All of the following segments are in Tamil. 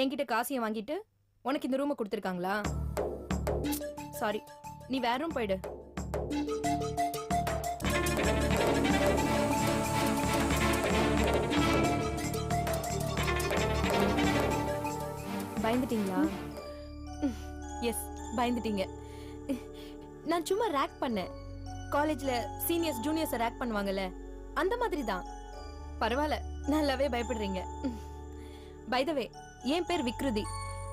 என்கிட்ட காசையும் வாங்கிட்டு உனக்கு இந்த ரூமை கொடுத்துருக்காங்களா? சாரி, நீ வேற ரூம் போயிடு. பயந்துட்டீங்களா? எஸ், பயந்துட்டீங்க. நான் சும்மா ரேக் பண்ணேன். காலேஜ்ல சீனியர்ஸ் ஜூனியர்ஸ் ரேக் பண்ணுவாங்கல்ல, அந்த மாதிரி தான். பரவாயில்ல, நல்லாவே பயப்படுறீங்க. பை த வே, என் பேர் விக்ருதி.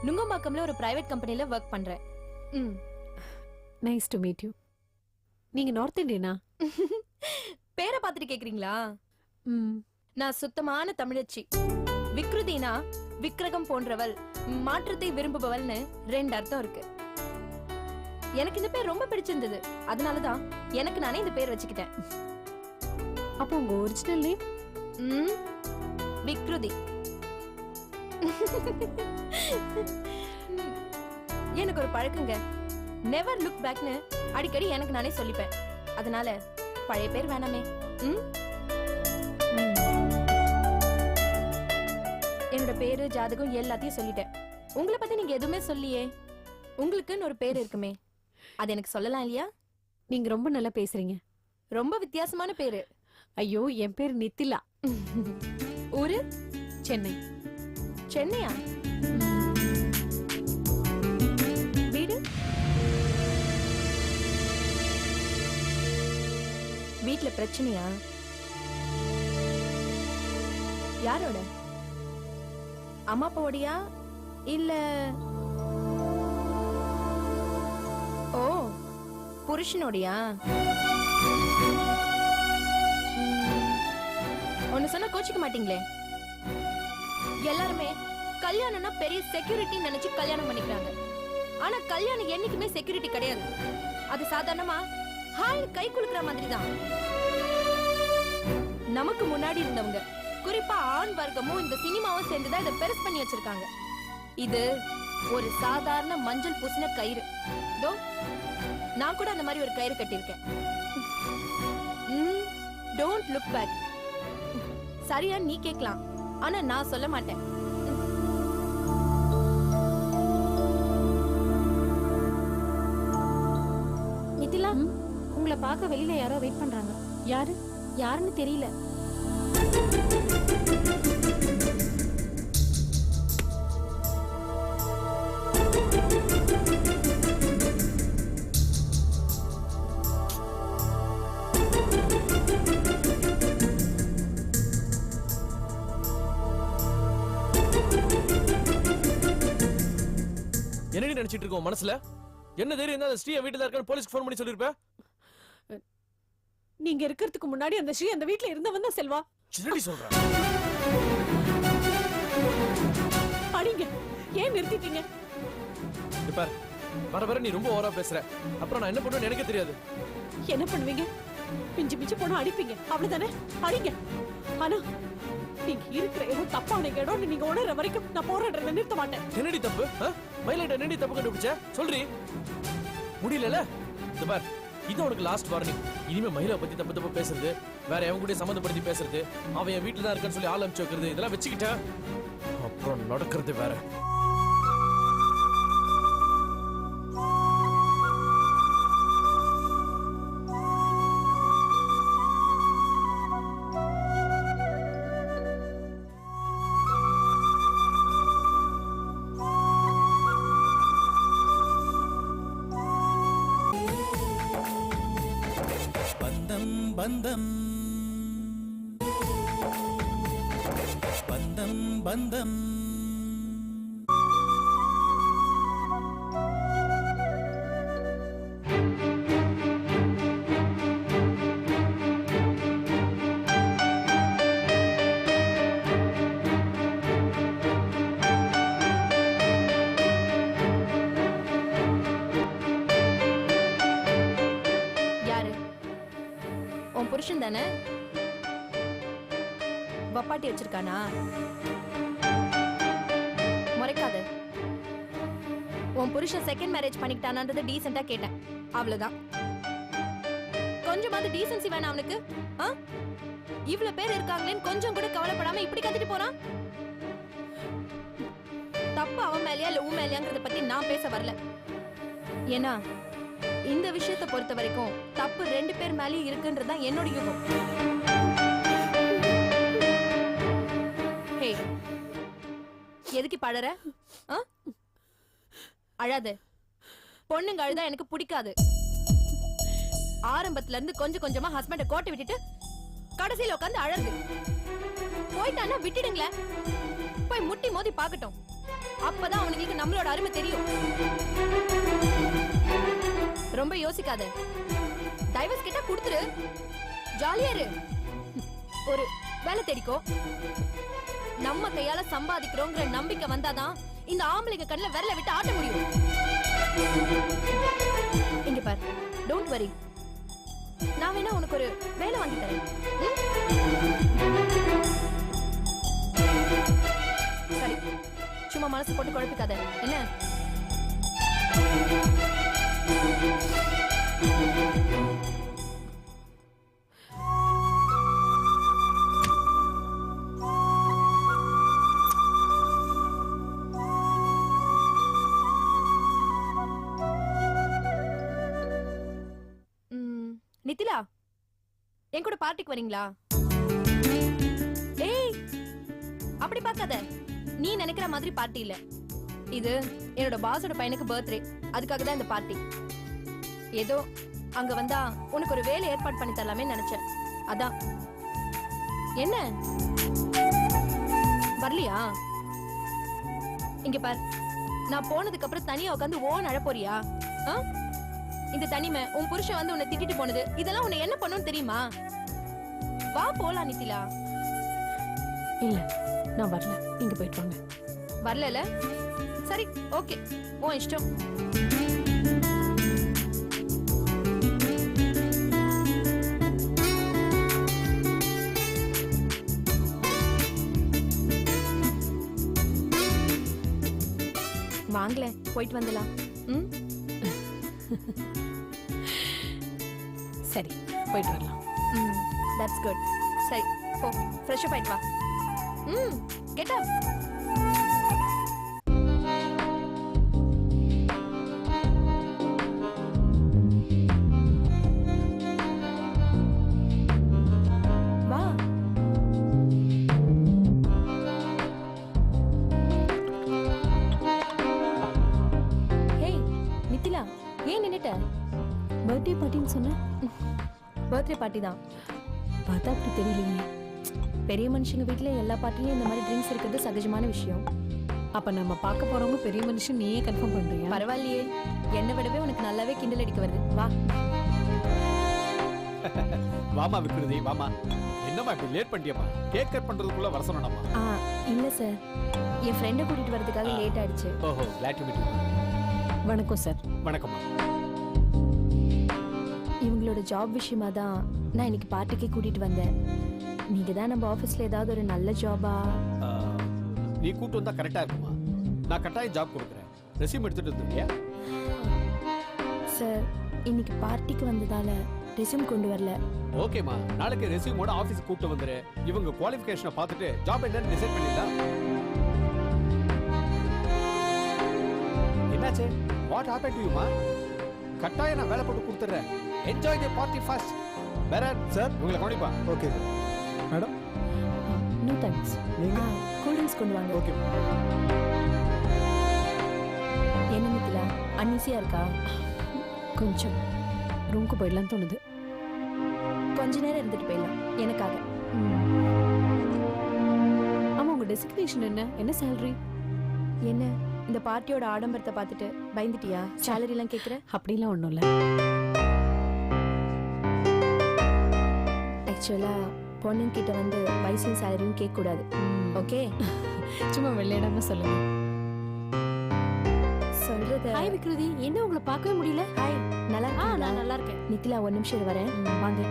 நுங்கம்பாக்கம்ல ஒரு பிரைவேட் கம்பெனில ஒர்க் பண்றேன். Nice to meet you. நீங்க நார்த் இந்தியனா? பேரை பார்த்துட்டு கேக்குறீங்களா? நான் சுத்தமான தமிழச்சி. விக்ருதினா விக்ரகம் போன்றவள், மாற்றத்தை விரும்புபவள்னு 2 அர்த்தம் இருக்கு. எனக்கு இந்த பேர் ரொம்ப பிடிச்சிருந்தது, அதனாலதான் எனக்கு நானே இந்த பேர் வச்சுக்கிட்டேன். அப்போ உங்க ஒரிஜினல் நேம்? விக்ருதி. எனக்கு ஒரு பழக்கங்க, நெவர் லுக் பேக்னு அடிக்கடி எனக்கு நானே சொல்லிப்பேன். அதனால பழைய பேர் வேணாமே. என்னோட பேரு ஜாதகம் எல்லாத்தையும் சொல்லிட்டேன். உங்களை பத்தி நீங்க எதுவுமே சொல்லியே. உங்களுக்குன்னு ஒரு பேர் இருக்குமே, அது எனக்கு சொல்லலாம் இல்லையா? நீங்க ரொம்ப நல்லா பேசுறீங்க. ரொம்ப வித்தியாசமான பேரு. ஐயோ, என் பேர் நித்திலா. ஊரு? சென்னை. சென்னையா? வீடு? வீட்ல பிரச்சனையா? யாரோட? அம்மா அப்பாவோடையா இல்ல? ஓ, புருஷனோடையா? ஒன்னு சொன்னா கோச்சிக்க மாட்டீங்களே. எல்லாருமே கல்யாணம்னா பெரிய செக்யூரிட்டி நினைச்சு கல்யாணம் பண்ணிக்கிறாங்க. ஆனா கல்யாணம் என்னைக்குமே செக்யூரிட்டி கிடையாது. அது சாதாரணமா ஹாய் கை குலுக்குற மாதிரி தான். நமக்கு முன்னாடி இருந்தவங்க, குறிப்பா ஆண் வர்க்கமும் இந்த சினிமாவும் சேர்ந்துதான் இதை பெருசு பண்ணி வச்சிருக்காங்க. இது ஒரு சாதாரண மஞ்சள் பூசின கயிறு. நான் கூட அந்த மாதிரி ஒரு கயிறு கட்டியிருக்கேன். Don't look back. சரியா நீ கேட்கலாம், ஆனா நான் சொல்ல மாட்டேன். நிதிலா, உங்களை பார்க்க வெளியில யாரோ வெயிட் பண்றாங்க. யாரு? யாருன்னு தெரியல. என்னடி நினைச்சிட்டு இருக்கோம் மனசுல? என்ன தைரியம் இருந்தா ஸ்ரீ வீட்டுல இருக்க போலீஸ்க்கு ஃபோன் பண்ணி சொல்லிருப்ப. நீங்க இருக்கிறதுக்கு முன்னாடி அந்த ஸ்ரீ அந்த வீட்ல இருந்தவன் தான் செல்வா. என்னடி சொல்ற? அடிங்க, ஏன் நிறுத்திட்டீங்க? இப்ப வர வர நீ ரொம்ப ஓவரா பேசுற. அப்புறம் நான் என்ன பண்ணுவேன்னு எனக்கே தெரியாது. என்ன பண்ணுவீங்க? பிஞ்சு பிஞ்சு போனா அடிப்பீங்க, அவ்வளவுதானே? அடிங்க. ஆனா நீங்க இருக்கிற ஏதோ தப்பான இடம்னு நீங்க உணர்ற வரைக்கும் நான் போராடுறத நிறுத்த மாட்டேன். என்னடி தப்பு? மயிலைட்ட என்னடி தப்பு கண்டுபிடிச்ச? சொல்றி. முடியல. இந்த பார், இது உனக்கு லாஸ்ட் வார்னிங். இனிமே மயிலை பத்தி தப்பு தப்பு பேசுறது, வேற அவங்க கூட சம்மந்தப்படுத்தி பேசுறது, அவன் என் வீட்டுல தான் இருக்கான்னு சொல்லி ஆள் அனுப்பிச்சு வைக்கிறது, இதெல்லாம் வச்சுக்கிட்ட அப்புறம் நடக்கிறது வேற. பந்தம் பந்தம் பந்தம் புருஷன் தானே? வப்பாட்டி வச்சிருக்கானா? முறைக்காத. உன் புருஷன் செகண்ட் மேரேஜ் பண்ணிக்கிட்டானது டீசெண்டா கேட்டேன், அவ்வளவுதான். கொஞ்சமாவது டீசென்சி வேணாம் அவனுக்கு? இவ்வளவு பேர் இருக்காங்களேன்னு கொஞ்சம் கூட கவலைப்படாம இப்படி கத்திட்டு போறான். தப்பு அவன் மேலயா இல்ல உன் மேலயாங்கிறத பத்தி நான் பேச வரல. ஏன்னா இந்த விஷயத்தை பொறுத்த வரைக்கும் தப்பு 2 பேர் மேலயும் இருக்குன்றதுதான் என்னோட யுகம். ஹே, எதுக்கு பழற? அழாத. பொண்ணுங்க அழுதா எனக்கு பிடிக்காது. ஆரம்பத்துல இருந்து கொஞ்சம் கொஞ்சமா ஹஸ்பண்ட கோட்டை விட்டுட்டு கடைசியில உட்காந்து அழகு. போயிட்டான்னா விட்டுடுங்களேன். போய் முட்டி மோதி பாக்கட்டும். அப்பதான் அவனுங்களுக்கு நம்மளோட அருமை தெரியும். ரொம்ப யோசிக்காத. டைவர்ஸ் கிட்ட கொடுத்துரு. ஜாலியா இரு. ஒரு வேலை தேடிக்கோ. நம்ம கையால சம்பாதிக்கிறோங்கிற நம்பிக்கை வந்தாதான் இந்த ஆம்பளைங்க கண்ணுல விரல விட்டு ஆட்ட முடியும். இங்க பார், டோன்ட் வரி. நான் வேணா உனக்கு ஒரு வேலை வாங்கி தரேன். சரி, சும்மா மனசு போட்டு குழப்பிக்காத என்ன? நித்திலா, என் கூட பார்ட்டிக்கு வரீங்களா? ஏய், அப்படி பார்க்காத. நீ நினைக்கிற மாதிரி பார்ட்டி இல்ல இது. என்னோட பாஸோட பையனுக்கு பர்த்டே. அதுக்காக தான் இந்த பார்ட்டி. ஏதோ அங்க வந்தா உனக்கு ஒரு வேலை ஏற்பாடு பண்ணி தரலாமே நினைச்சேன். அதான். என்ன வரலையா? இங்க பார், நான் போனதுக்கு அப்புறம் தனியா உட்காந்து ஓன் அழ போறியா? இந்த தனிமை, உன் புருஷன் வந்து உன்னை திட்டிட்டு போனது, இதெல்லாம் உன்னை என்ன பண்ணுன்னு தெரியுமா? வா போலாம் நித்திலா. இல்ல, நான் வரல. நீங்க போயிட்டு வாங்க. வரல? சரி, ஓகே, உன் இஷ்டம். வாங்கல, போயிட்டு வந்துடலாம். சரி, போயிட்டு வரலாம். That's good. சரி, போ, ஃப்ரெஷ் அப் ஆயிட்டு வா. Get up. வா. ஹே நித்திலா, ஏன் நின்னுட்ட? பர்த்டே பார்ட்டின்னு சொன்ன. பர்த்டே பார்ட்டி தான். பார்த்தா அப்படி தெரியலீங்க. பெரிய மனுஷங்க வீட்ல எல்லா பார்ட்டிலயும் இந்த மாதிரி ட்ரிங்க்ஸ் இருக்கிறது சகஜமான விஷயம். அப்ப நம்ம பார்க்க போறவங்க பெரிய மனுஷன், நீயே கன்ஃபார்ம் பண்றியா? பரவாயில்லையே, என்னை விடவே உனக்கு நல்லாவே கிண்டல் அடிக்க வருது. வா. வாமா விக்ருதி, வாமா. என்னம்மா இப்படி லேட் பண்ணிட்டியம்மா? கேக் கட் பண்றதுக்குள்ள வர சொன்னேன்மா. இல்ல சார், என் ஃப்ரெண்டை கூட்டிட்டு வரதுக்காக லேட் ஆயிடுச்சு. ஓஹோ, glad to meet you. வணக்கம் சார். வணக்கம்மா. இவங்களோட ஜாப் விஷயமா தான் நான் இன்னைக்கு பார்ட்டிக்கு கூட்டிட்டு வந்தேன். நீங்க தான் நம்ம ஆபீஸ்ல ஏதாவது ஒரு நல்ல ஜாபா? நீ கூட்டு வந்தா கரெக்டா இருக்குமா? நான் கட்டாயம் ஜாப் கொடுக்குறேன். ரெஸ்யூம் எடுத்துட்டு வந்துருக்கியா? சார், இன்னைக்கு பார்ட்டிக்கு வந்ததால ரெஸ்யூம் கொண்டு வரல. ஓகேமா, நாளைக்கு ரெஸ்யூமோட ஆபீஸ் கூட்டு வந்துரு. இவங்க குவாலிஃபிகேஷனை பார்த்துட்டு ஜாப் என்னன்னு டிசைட் பண்ணிடலாம். என்னாச்சு? வாட் ஹேப்பன் டு யூ மா? கட்டாயம் நான் வேலை போட்டு கொடுத்துறேன். Enjoy the party first. வேற சார், உங்களை கவனிப்பா. Okay sir. Madam, no thanks. நீங்க கூல் ட்ரிங்க்ஸ் கொண்டு வாங்க. ஓகே. என்ன நித்திலா, அன்ஈசியா இருக்கா? கொஞ்சம் ரூமுக்கு போயிடலாம்னு தோணுது. கொஞ்ச நேரம் இருந்துட்டு போயிடலாம் எனக்காக. ஆமா, உங்க டெசிக்னேஷன் என்ன? என்ன சேலரி? என்ன இந்த பார்ட்டியோட ஆடம்பரத்தை பார்த்துட்டு பயந்துட்டியா? சேலரி எல்லாம் கேக்குற? அப்படிலாம் ஒண்ணும் இல்ல. ஆக்சுவலா பொண்ணுங்க கிட்ட வந்து வயசும் சேலரியும் கேட்க கூடாது. ஓகே, சும்மா வெள்ளையிடாம சொல்லுங்க. சொல்றது. ஹாய் விக்ருதி, என்ன உங்களை பார்க்கவே முடியல? ஹாய், நல்லா இருக்கீங்களா? நான் நல்லா இருக்கேன். நித்திலா, ஒரு நிமிஷம் வரேன். வாங்க.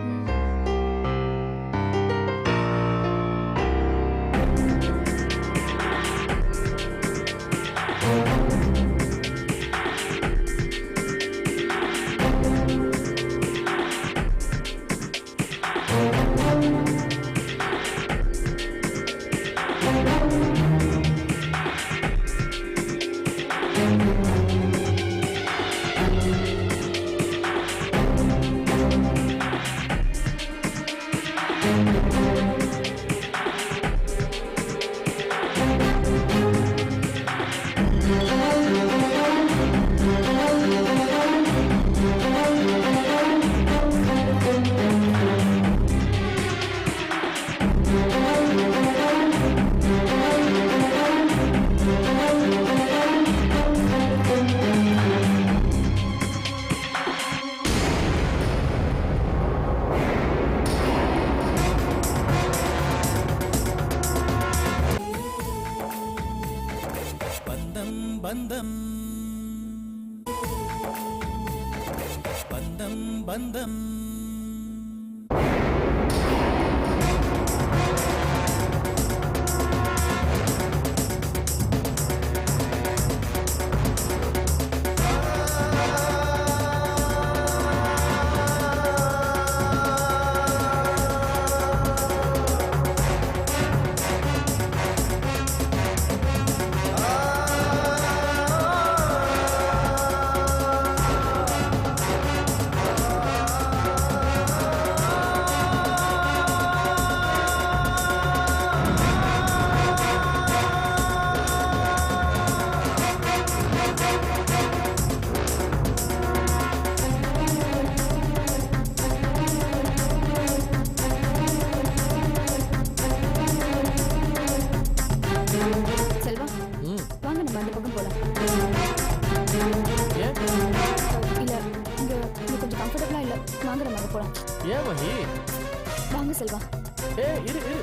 பந்தம் பந்தம் பந்தம் செல்வா ம் வாங்க நம்ம அந்த பக்கம் போலாம் ஏன் இல்ல இங்க கொஞ்சம் கம்ஃபர்டபுளா இல்ல வாங்க நம்ம அங்க போலாம் ஏன் மஹி வாங்க செல்வா இரு இரு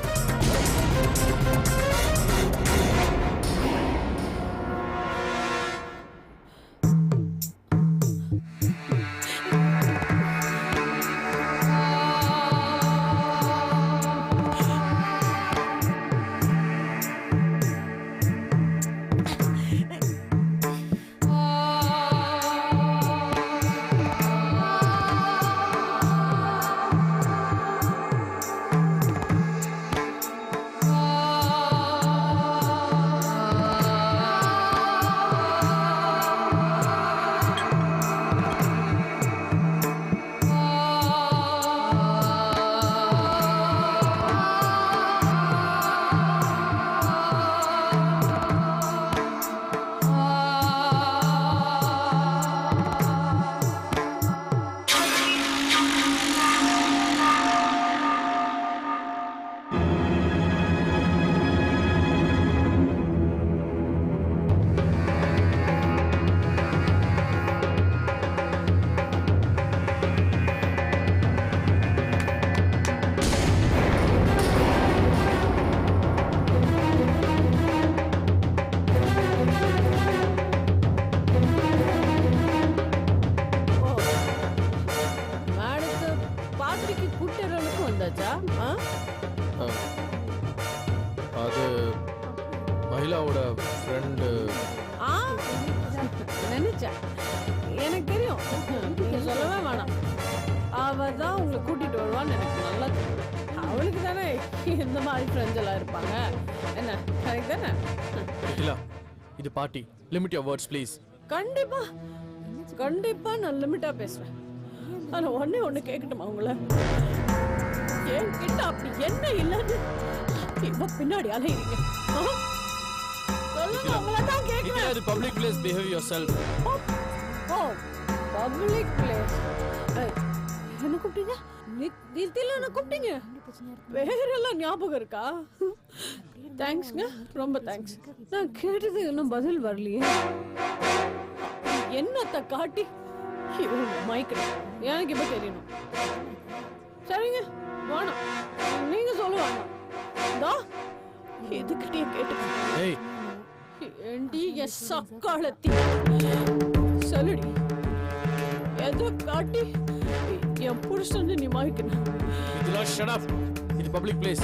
மேடத்தை பார்ட்டிக்கு கூட்டுறவனுக்கு வந்தாச்சா அது மகிழாவோட ஃப்ரெண்டு ஆ நினைச்சேன் எனக்கு தெரியும் நீங்க சொல்லவே வேணாம் அவ தான் உங்களை கூட்டிட்டு வருவான்னு எனக்கு நல்லா தெரியும் அவளுக்கு தானே இந்த மாதிரி ஃப்ரெண்ட்ஸ் எல்லாம் இருப்பாங்க என்ன கரெக்ட் தானே மகிழா இது party limit your words please கண்டிப்பா கண்டிப்பா நான் லிமிட்டா பேசுவேன் ஆனா ஒண்ணு கேட்கட்டுமா உங்களை என்கிட்ட அப்படி என்ன இல்லைன்னு இவ பின்னாடி அலையிறீங்க ஆ? சொல்லுங்க உங்களை தான் கேட்கிறேன் இது பப்ளிக் பிளேஸ் பிஹேவ் யுவர்செல்ஃப் ஓ பப்ளிக் பிளேஸ் என்ன கூப்பிட்டீங்க நித்தில என்ன கூப்பிட்டீங்க பேரெல்லாம் ஞாபகம் இருக்கா தேங்க்ஸ்ங்க ரொம்ப தேங்க்ஸ் நான் கேட்டது இன்னும் பதில் வரலையே என்னத்தை காட்டி மைக்கு எனக்கு இப்ப தெரியணும் சரிங்க வேணாம் நீங்க சொல்ல வேணாம் தா எதுக்கிட்டே கேட்டுக்க ஏய் ஏண்டி எஸ் சக்காலத்தி சொல்லுடி எதை காட்டி என் புருஷன் நீ மாய்க்கணும் இதெல்லாம் ஷட் அப் இது பப்ளிக் பிளேஸ்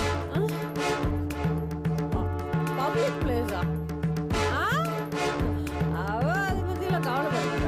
பப்ளிக் பிளேஸா அவ அதை பத்திலாம் கவலைப்பட